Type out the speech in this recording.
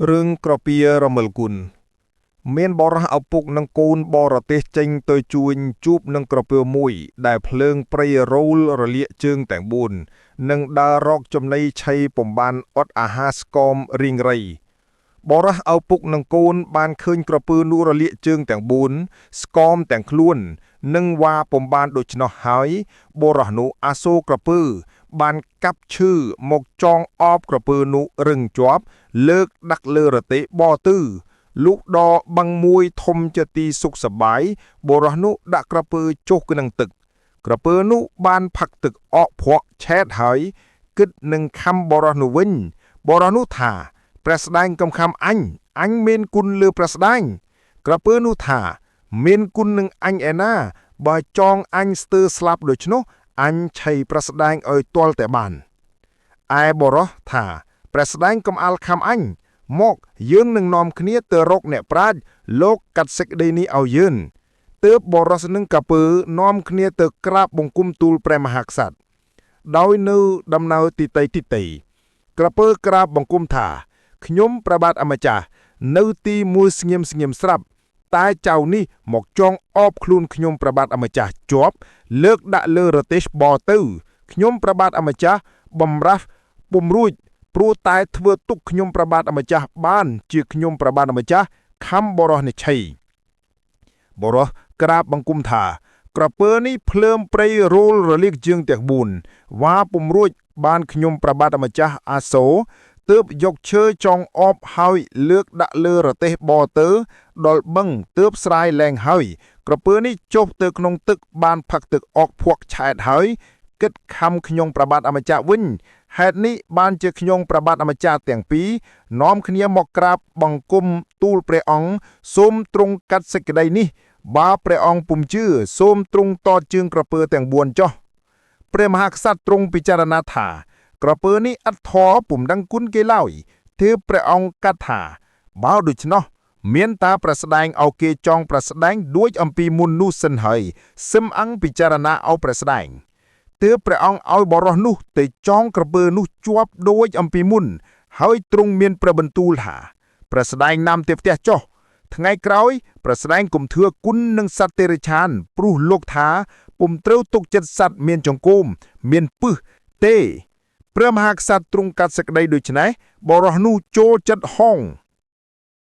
រឿងក្រពៀរមិលគុណមានបរោះឪពុកនឹងកូនបរទេសចេញទៅជួញជួបនឹងក្រពើមួយដែលភ្លើងព្រៃរោលរលាកជើងទាំង4និងដើររកចំណីឆៃពំបានអត់អាហារស្គមរីងរៃបរោះឪពុកនឹងកូនបានឃើញក្រពើនោះរលាកជើងទាំង4ស្គមទាំងខ្លួននិងវ៉ាពំបានដូច្នោះហើយបរោះនោះអាសូរក្រពើបានកាប់ឈើមកចងអបក្រពើនោះរឹងជាប់លើកដាក់លើរទេះបទៅលុះដល់បឹងមួយធំជាទីសុខសប្បាយបរោះនោះដាក់ក្រពើចុះក្នុងទឹកក្រពើនោះបានផឹកទឹកអកភក់ឆែតហើយគិតនឹងខំបរោះនោះវិញបរោះនោះថាព្រះស្ដែងកំខំអញមានគុណលើព្រះស្ដែងក្រពើនោះថាមានគុណនឹងអញឯណាបើចងអញស្ទើរស្លាប់ដូច្នោះអញឆៃព្រះស្ដែងឲ្យទាល់តែបានឯបរោះថាព្រះស្ដែងកំអាលខំអញមកយើងនឹងនាំគ្នាទៅរកអ្នកប្រាជ្ញលោកកាត់សេចក្តីនេះឲ្យយើងទើបបរោះនឹងកាពើនាំគ្នាទៅក្រាបបង្គំទូលព្រះមហាក្សត្រដោយនៅដំណើរទីតីក្រពើក្រាបបង្គំថាខ្ញុំព្រះបាទអម្ចាស់នៅទីមួយស្ងៀមស្រាប់តែចៅនេះមកចងអបខ្លួនខ្ញុំព្រះបាទអម្ចាស់ជាប់លើកដាក់លើរទេះបទៅខ្ញុំព្រះបាទអម្ចាស់បំរាស់ពុំរួចព្រោះតែធ្វើទុកខ្ញុំព្រះបាទអម្ចាស់បានជាខ្ញុំព្រះបាទអម្ចាស់ខំបរោះនេះឆីបរោះក្រាបបង្គំថាក្រពើនេះភ្លើមព្រៃរោលរលាកជើងទាំង4វ៉ាពុំរួចបានខ្ញុំព្រះបាទអម្ចាស់អាសូរទើបយកឈើចងអបហើយលើកដាក់លើរទេះបទៅដល់បឹងទើបស្រាយលែងហើយក្រពើនេះចុះទៅក្នុងទឹកបានផឹកទឹកអកភក់ឆែតហើយគិតខំខ្ញុំព្រះបាទអម្ចាស់វិញហេតុនេះបានជាខ្ញុំព្រះបាទអម្ចាស់ទាំងពីរនាំគ្នាមកក្រាបបង្គំទូលព្រះអង្គសូមទ្រង់កាត់សេចក្តីនេះបើព្រះអង្គពុំជឿសូមទ្រង់តតជើងក្រពើទាំង4ចុះព្រះមហាក្សត្រទ្រង់ពិចារណាថាក្រពើនេះឥតធម៌ពុំដឹងគុណគេឡើយទើបព្រះអង្គកាត់ថាបើដូច្នោះមានតាប្រស្ដែងឲ្យគេចងប្រស្ដែងដូចអំពីមុននោះសិនហើយសឹមអង្គពិចារណាឲ្យប្រស្ដែងទើបព្រះអង្គឲ្យបរោះនោះទៅចងក្រពើនោះជាប់ដូចអំពីមុនហើយទ្រង់មានព្រះបន្ទូលថាព្រះស្ដែងនាំទៅផ្ទះចុះថ្ងៃក្រោយព្រះស្ដែងកុំធឿគុណនឹងសត្វតិរិឆានព្រោះលោកថាពុំត្រូវទុកចិត្តសត្វមានចង្កូមមានពឹសទេព្រះមហាក្សត្រទ្រង់កាត់សេចក្តីដូច្នេះបរោះនោះចូលចិត្តហោង